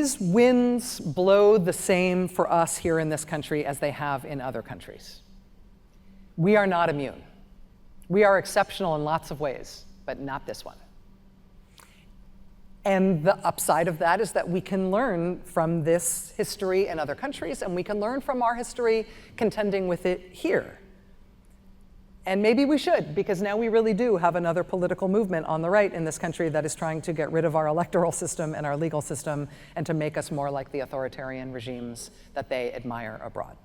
these winds blow the same for us here in this country as they have in other countries. We are not immune. We are exceptional in lots of ways, but not this one. And the upside of that is that we can learn from this history in other countries, and we can learn from our history contending with it here. And maybe we should, because now we really do have another political movement on the right in this country that is trying to get rid of our electoral system and our legal system and to make us more like the authoritarian regimes that they admire abroad.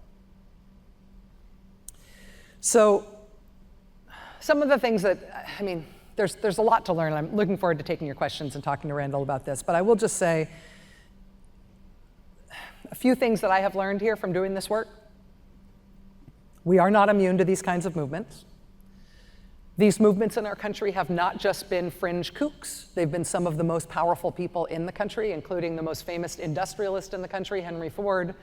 So some of the things that, I mean, there's a lot to learn. I'm looking forward to taking your questions and talking to Randall about this, but I will just say a few things that I have learned here from doing this work. We are not immune to these kinds of movements. These movements in our country have not just been fringe kooks. They've been some of the most powerful people in the country, including the most famous industrialist in the country, Henry Ford,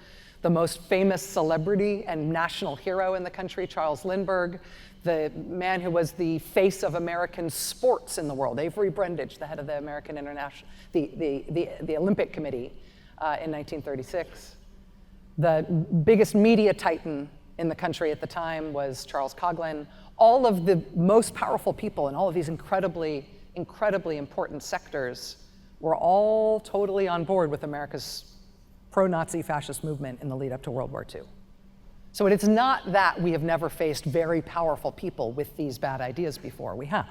the most famous celebrity and national hero in the country, Charles Lindbergh, the man who was the face of American sports in the world, Avery Brundage, the head of the American International, the Olympic Committee in 1936. The biggest media titan in the country at the time was Charles Coughlin. All of the most powerful people in all of these incredibly, incredibly important sectors were all totally on board with America's pro-Nazi fascist movement in the lead up to World War II. So it's not that we have never faced very powerful people with these bad ideas before. We have.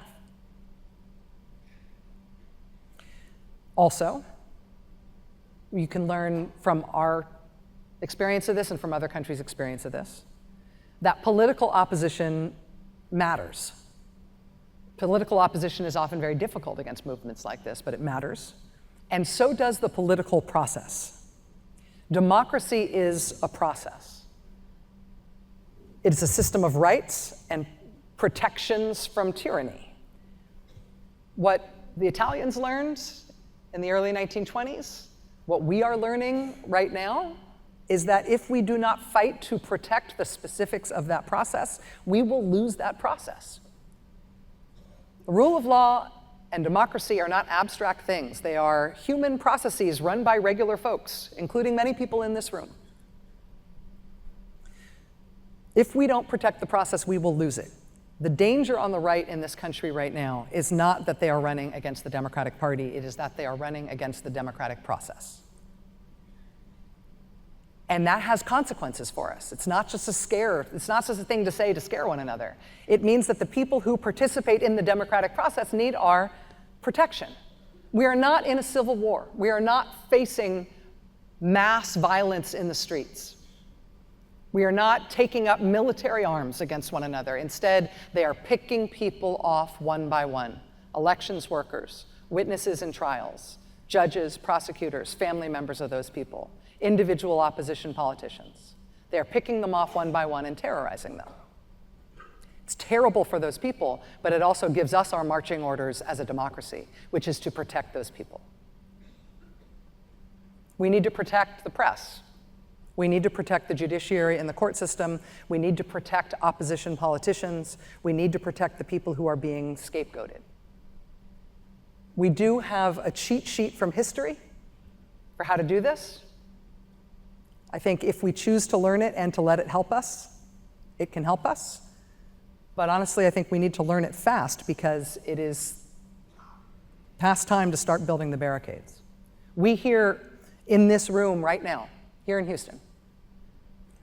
Also, you can learn from our experience of this and from other countries' experience of this, that political opposition matters. Political opposition is often very difficult against movements like this, but it matters. And so does the political process. Democracy is a process. It's a system of rights and protections from tyranny. What the Italians learned in the early 1920s, what we are learning right now, is that if we do not fight to protect the specifics of that process, we will lose that process. The rule of law and democracy are not abstract things. They are human processes run by regular folks, including many people in this room. If we don't protect the process, we will lose it. The danger on the right in this country right now is not that they are running against the Democratic Party, it is that they are running against the democratic process. And that has consequences for us. It's not just a scare, it's not just a thing to say to scare one another. It means that the people who participate in the democratic process need our protection. We are not in a civil war. We are not facing mass violence in the streets. We are not taking up military arms against one another. Instead, they are picking people off one by one. Elections workers, witnesses in trials, judges, prosecutors, family members of those people, individual opposition politicians. They are picking them off one by one and terrorizing them. It's terrible for those people, but it also gives us our marching orders as a democracy, which is to protect those people. We need to protect the press. We need to protect the judiciary and the court system. We need to protect opposition politicians. We need to protect the people who are being scapegoated. We do have a cheat sheet from history for how to do this. I think if we choose to learn it and to let it help us, it can help us. But honestly, I think we need to learn it fast because it is past time to start building the barricades. We here in this room right now, here in Houston,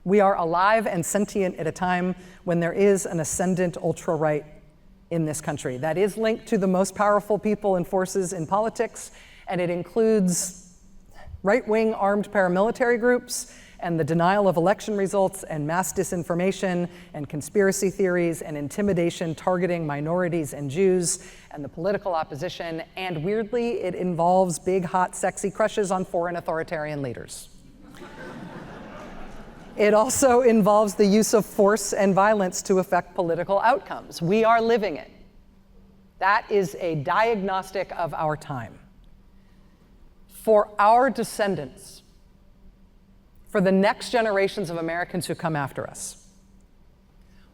we are alive and sentient at a time when there is an ascendant ultra-right in this country that is linked to the most powerful people and forces in politics, and it includes right-wing armed paramilitary groups and the denial of election results and mass disinformation and conspiracy theories and intimidation targeting minorities and Jews and the political opposition, and weirdly, it involves big, hot, sexy crushes on foreign authoritarian leaders. It also involves the use of force and violence to affect political outcomes. We are living it. That is a diagnostic of our time. For our descendants, for the next generations of Americans who come after us,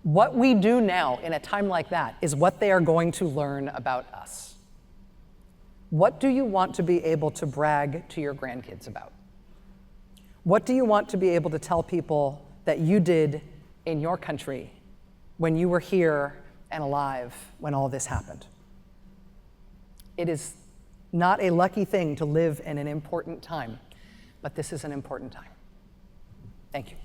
what we do now in a time like that is what they are going to learn about us. What do you want to be able to brag to your grandkids about? What do you want to be able to tell people that you did in your country when you were here and alive when all this happened? It is not a lucky thing to live in an important time, but this is an important time. Thank you.